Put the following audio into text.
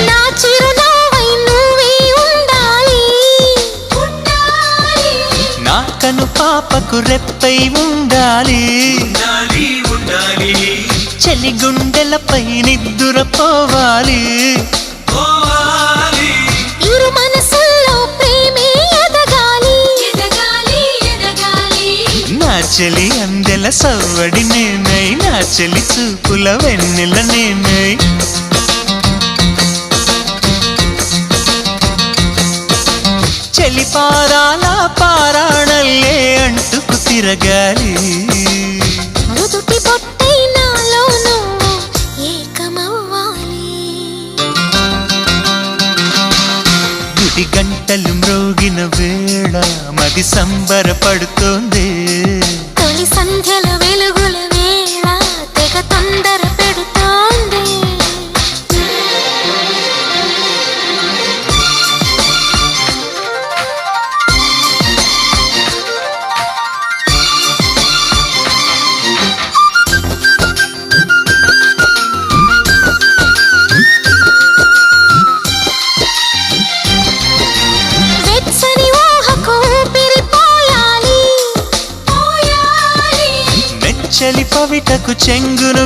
నా చిరునవ్వై నువ్వే ఉండాలి, నా కను పాపకు రెప్పై ఉండాలి, చలి గుండెలపై నిద్దురపోవాలి. ఇరు మనసుల్లో ప్రేమే ఎదగాలి, నా చెలి అందెల సవ్వడి నేనై, నా చెలి చూపుల వెన్నెల నేనై. చెలి పారాల పారాణల్లే అంటుకు తిరగాలి. నుదుటి బొట్టై నాలో నువ్వు ఏకమవ్వాలి. గుడి గంటలు మ్రోగిన వేళ మది సంబరపడుతోంది. తొలి సంధ్యల వెలుగుల వేళ తెగ తొందర పెడుతోంది. వెచ్చని ఊహకు ఊపిరిపోయాలి, నెచ్చలి పవిటకు చెంగును